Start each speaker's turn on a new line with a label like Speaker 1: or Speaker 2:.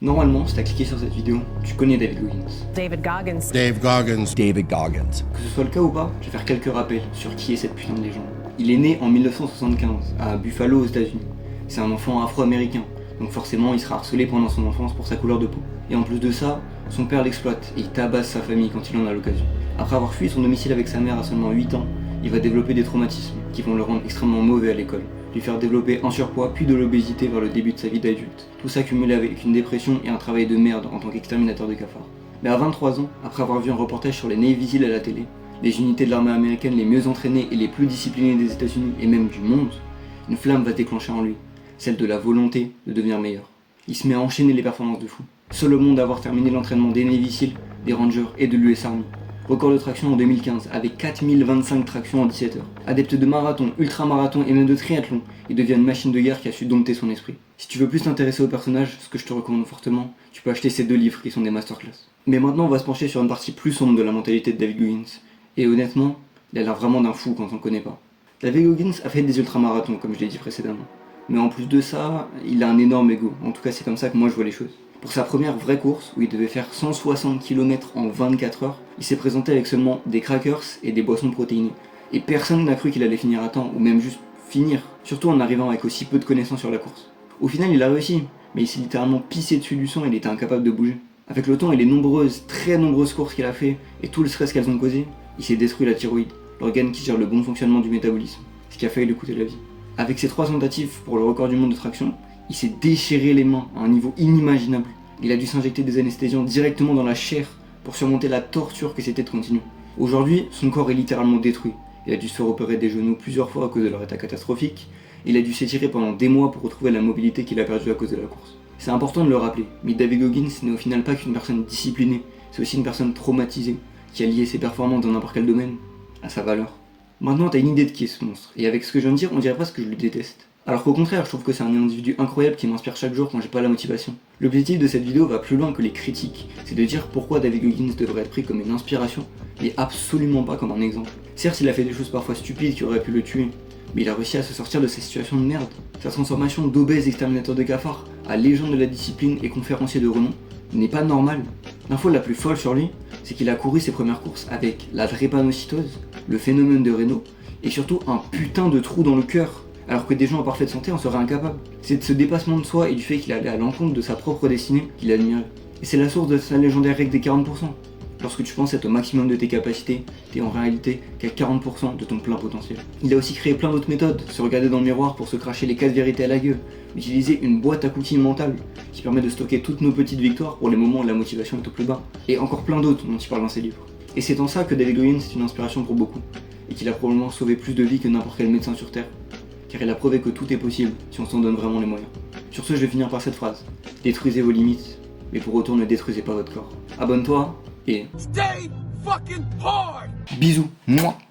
Speaker 1: Normalement, si t'as cliqué sur cette vidéo, tu connais David Goggins.
Speaker 2: David Goggins.
Speaker 3: Dave Goggins. David Goggins.
Speaker 1: Que ce soit le cas ou pas, je vais faire quelques rappels sur qui est cette putain de légende. Il est né en 1975, à Buffalo aux États-Unis. C'est un enfant afro-américain, donc forcément il sera harcelé pendant son enfance pour sa couleur de peau. Et en plus de ça, son père l'exploite et il tabasse sa famille quand il en a l'occasion. Après avoir fui son domicile avec sa mère à seulement 8 ans, il va développer des traumatismes qui vont le rendre extrêmement mauvais à l'école, lui faire développer un surpoids puis de l'obésité vers le début de sa vie d'adulte. Tout ça cumulé avec une dépression et un travail de merde en tant qu'exterminateur de cafards. Mais à 23 ans, après avoir vu un reportage sur les Navy Seals à la télé, les unités de l'armée américaine les mieux entraînées et les plus disciplinées des États-Unis et même du monde, une flamme va déclencher en lui, celle de la volonté de devenir meilleur. Il se met à enchaîner les performances de fou. Seul au monde à avoir terminé l'entraînement des Navy Seals, des Rangers et de l'US Army. Record de traction en 2015 avec 4025 tractions en 17 heures. Adepte de marathon, ultramarathon et même de triathlon, il devient une machine de guerre qui a su dompter son esprit. Si tu veux plus t'intéresser au personnage, ce que je te recommande fortement, tu peux acheter ces 2 livres qui sont des masterclass. Mais maintenant on va se pencher sur une partie plus sombre de la mentalité de David Goggins. Et honnêtement, il a l'air vraiment d'un fou quand on le connaît pas. David Goggins a fait des ultramarathons comme je l'ai dit précédemment. Mais en plus de ça, il a un énorme ego. En tout cas c'est comme ça que moi je vois les choses. Pour sa première vraie course, où il devait faire 160 km en 24 heures, il s'est présenté avec seulement des crackers et des boissons protéinées. Et personne n'a cru qu'il allait finir à temps, ou même juste finir, surtout en arrivant avec aussi peu de connaissances sur la course. Au final il a réussi, mais il s'est littéralement pissé dessus du sang et il était incapable de bouger. Avec le temps et les nombreuses, très nombreuses courses qu'il a fait, et tout le stress qu'elles ont causé, il s'est détruit la thyroïde, l'organe qui gère le bon fonctionnement du métabolisme, ce qui a failli lui coûter la vie. Avec ses 3 tentatives pour le record du monde de traction, il s'est déchiré les mains à un niveau inimaginable. Il a dû s'injecter des anesthésiants directement dans la chair pour surmonter la torture que c'était de continuer. Aujourd'hui, son corps est littéralement détruit. Il a dû se faire opérer des genoux plusieurs fois à cause de leur état catastrophique. Il a dû s'étirer pendant des mois pour retrouver la mobilité qu'il a perdue à cause de la course. C'est important de le rappeler, mais David Goggins n'est au final pas qu'une personne disciplinée, c'est aussi une personne traumatisée qui a lié ses performances dans n'importe quel domaine à sa valeur. Maintenant t'as une idée de qui est ce monstre, et avec ce que je viens de dire, on dirait presque que je le déteste. Alors qu'au contraire, je trouve que c'est un individu incroyable qui m'inspire chaque jour quand j'ai pas la motivation. L'objectif de cette vidéo va plus loin que les critiques, c'est de dire pourquoi David Goggins devrait être pris comme une inspiration, et absolument pas comme un exemple. Certes, il a fait des choses parfois stupides qui auraient pu le tuer, mais il a réussi à se sortir de ces situations de merde. Sa transformation d'obèse exterminateur de cafards à légende de la discipline et conférencier de renom n'est pas normale. L'info la plus folle sur lui, c'est qu'il a couru ses premières courses avec la drépanocytose, le phénomène de Raynaud, et surtout un putain de trou dans le cœur. Alors que des gens en parfaite santé en seraient incapables. C'est de ce dépassement de soi et du fait qu'il allait à l'encontre de sa propre destinée qu'il admirait. Et c'est la source de sa légendaire règle des 40%. Lorsque tu penses être au maximum de tes capacités, t'es en réalité qu'à 40% de ton plein potentiel. Il a aussi créé plein d'autres méthodes, se regarder dans le miroir pour se cracher les 4 vérités à la gueule, utiliser une boîte à cookies mentale qui permet de stocker toutes nos petites victoires pour les moments où la motivation est au plus bas, et encore plein d'autres dont il parle dans ses livres. Et c'est en ça que David Goggins est une inspiration pour beaucoup, et qu'il a probablement sauvé plus de vies que n'importe quel médecin sur Terre, car il a prouvé que tout est possible si on s'en donne vraiment les moyens. Sur ce, je vais finir par cette phrase. Détruisez vos limites, mais pour autant ne détruisez pas votre corps. Abonne-toi et...
Speaker 3: Stay fucking hard!
Speaker 1: Bisous, moi.